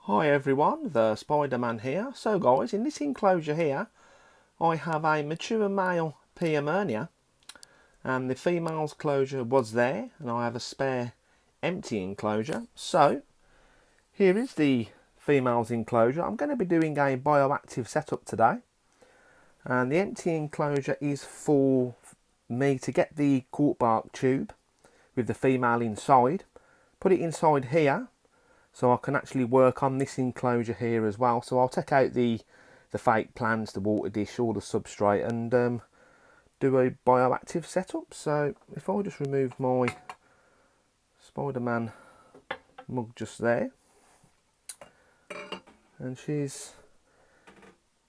Hi everyone, the Spiderman here. So guys, in this enclosure here, I have a mature male P. Irminia, and the female's closure was there, and I have a spare empty enclosure. So, here is the female's enclosure. I'm going to be doing a bioactive setup today, and the empty enclosure is for me to get the cork bark tube with the female inside, put it inside here, so I can actually work on this enclosure here as well. So I'll take out the fake plants, the water dish, all the substrate, and do a bioactive setup. So if I just remove my Spiderman mug just there, and she's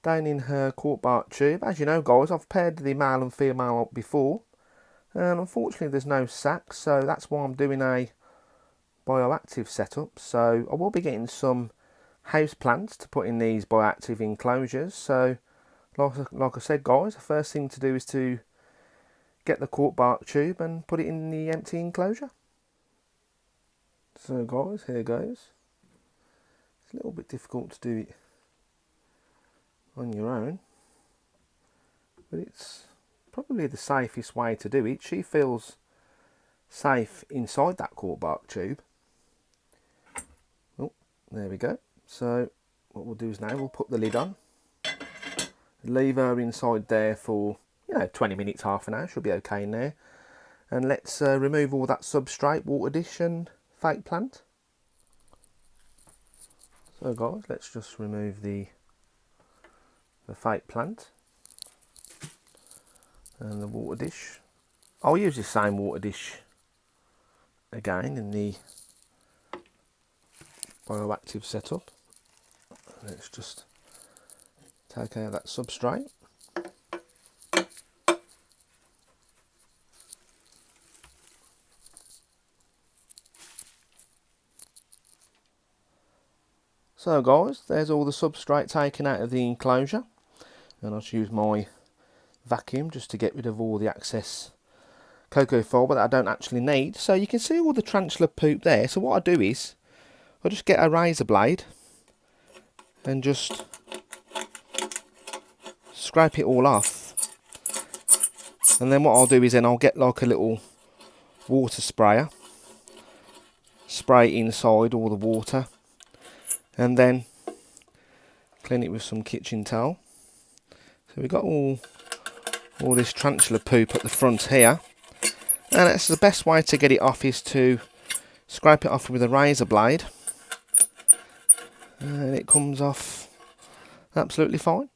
down in her cork bark tube. As you know guys, I've paired the male and female up before, and unfortunately there's no sac, so that's why I'm doing a bioactive setup. So I will be getting some house plants to put in these bioactive enclosures. So like I said guys, the first thing to do is to get the cork bark tube and put it in the empty enclosure. So guys, here goes. It's a little bit difficult to do it on your own, but it's probably the safest way to do it. She feels safe inside that cork bark tube. Oh, there we go. So what we'll do is now we'll put the lid on, leave her inside there for 20 minutes, half an hour, she'll be okay in there. And let's remove all that substrate, water dish and fake plant. So guys, let's just remove the fake plant and the water dish. I'll use the same water dish again in the bioactive setup. Let's just take out that substrate. So guys, there's all the substrate taken out of the enclosure, and I'll use my vacuum just to get rid of all the excess cocoa fibre that I don't actually need. So you can see all the tarantula poop there. So what I do is I just get a razor blade and just scrape it all off, and then what I'll do is then I'll get like a little water sprayer, spray inside all the water, and then clean it with some kitchen towel. So we've got all this tarantula poop at the front here, and that's the best way to get it off is to scrape it off with a razor blade, and it comes off absolutely fine.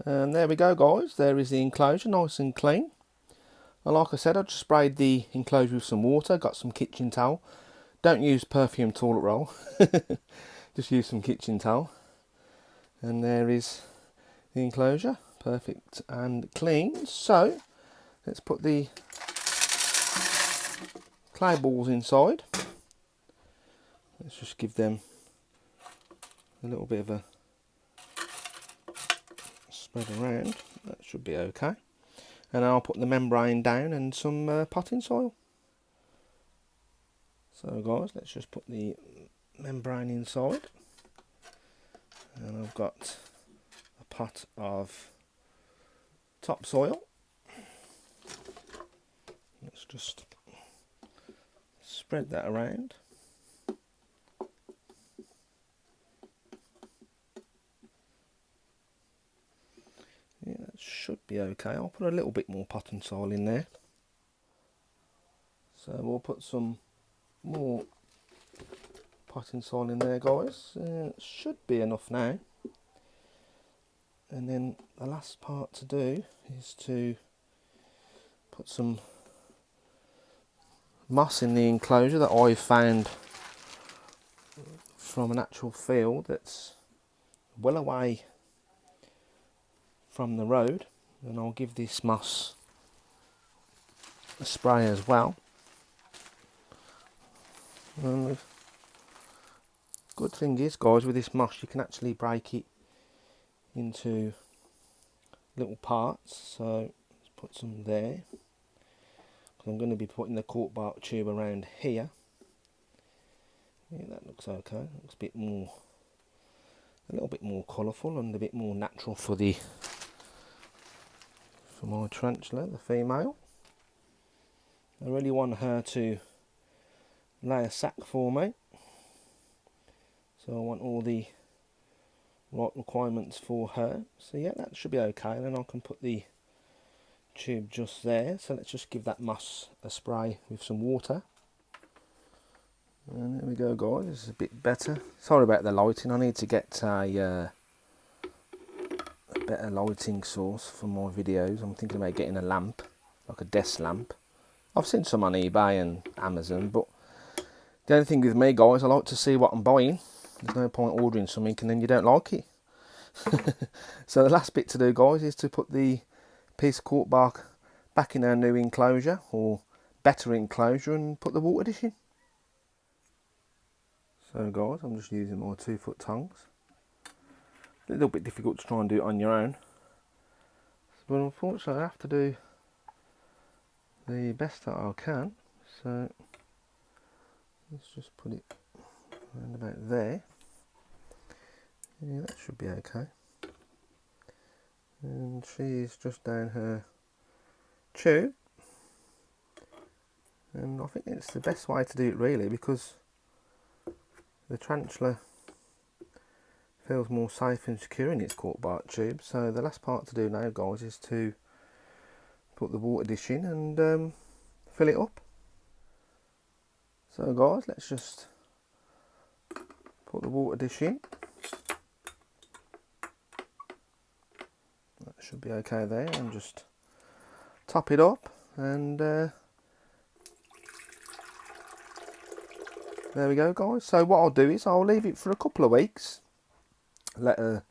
And there we go guys, there is the enclosure, nice and clean. And like I said, I just sprayed the enclosure with some water, got some kitchen towel. Don't use perfume toilet roll, just use some kitchen towel. And there is the enclosure, perfect and clean. So let's put the clay balls inside. Let's just give them a little bit of a spread around. That should be okay. And I'll put the membrane down and some potting soil. So guys, let's just put the membrane inside, and I've got a pot of topsoil. Let's just spread that around. Yeah, that should be okay. I'll put a little bit more potting soil in there. So we'll put some more potting soil in there guys. It should be enough now. And then the last part to do is to put some moss in the enclosure that I've found from an actual field that's well away from the road, and I'll give this moss a spray as well. And the good thing is guys, with this moss you can actually break it into little parts. So let's put some there, because I'm going to be putting the cork bark tube around here, Yeah, that looks okay. Looks a bit more, a little bit more colourful and a bit more natural for my tarantula, the female. I really want her to lay a sack for me, so I want all the right requirements for her. So yeah, that should be okay. And then I can put the tube just there. So let's just give that moss a spray with some water. And there we go, guys. This is a bit better. Sorry about the lighting. I need to get a better lighting source for my videos. I'm thinking about getting a lamp, like a desk lamp. I've seen some on eBay and Amazon, but the only thing with me, guys, I like to see what I'm buying. There's no point ordering something and then you don't like it. So the last bit to do, guys, is to put the piece of cork bark back in our new enclosure, or better enclosure, and put the water dish in. So guys, I'm just using my 2-foot tongs. A little bit difficult to try and do it on your own, but unfortunately I have to do the best that I can. So let's just put it around about there. Yeah, that should be okay. And she's just down her tube, and I think it's the best way to do it really, because the tarantula feels more safe and secure in its cork bark tube. So the last part to do now, guys, is to put the water dish in and fill it up. So guys, let's just put the water dish in. That should be okay there, and just top it up, and there we go, guys. So what I'll do is I'll leave it for a couple of weeks, let her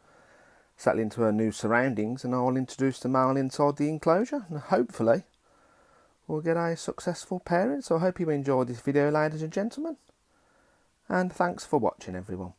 settle into her new surroundings, and I'll introduce the male inside the enclosure, and hopefully we'll get a successful parent. So I hope you enjoyed this video, ladies and gentlemen, and thanks for watching, everyone.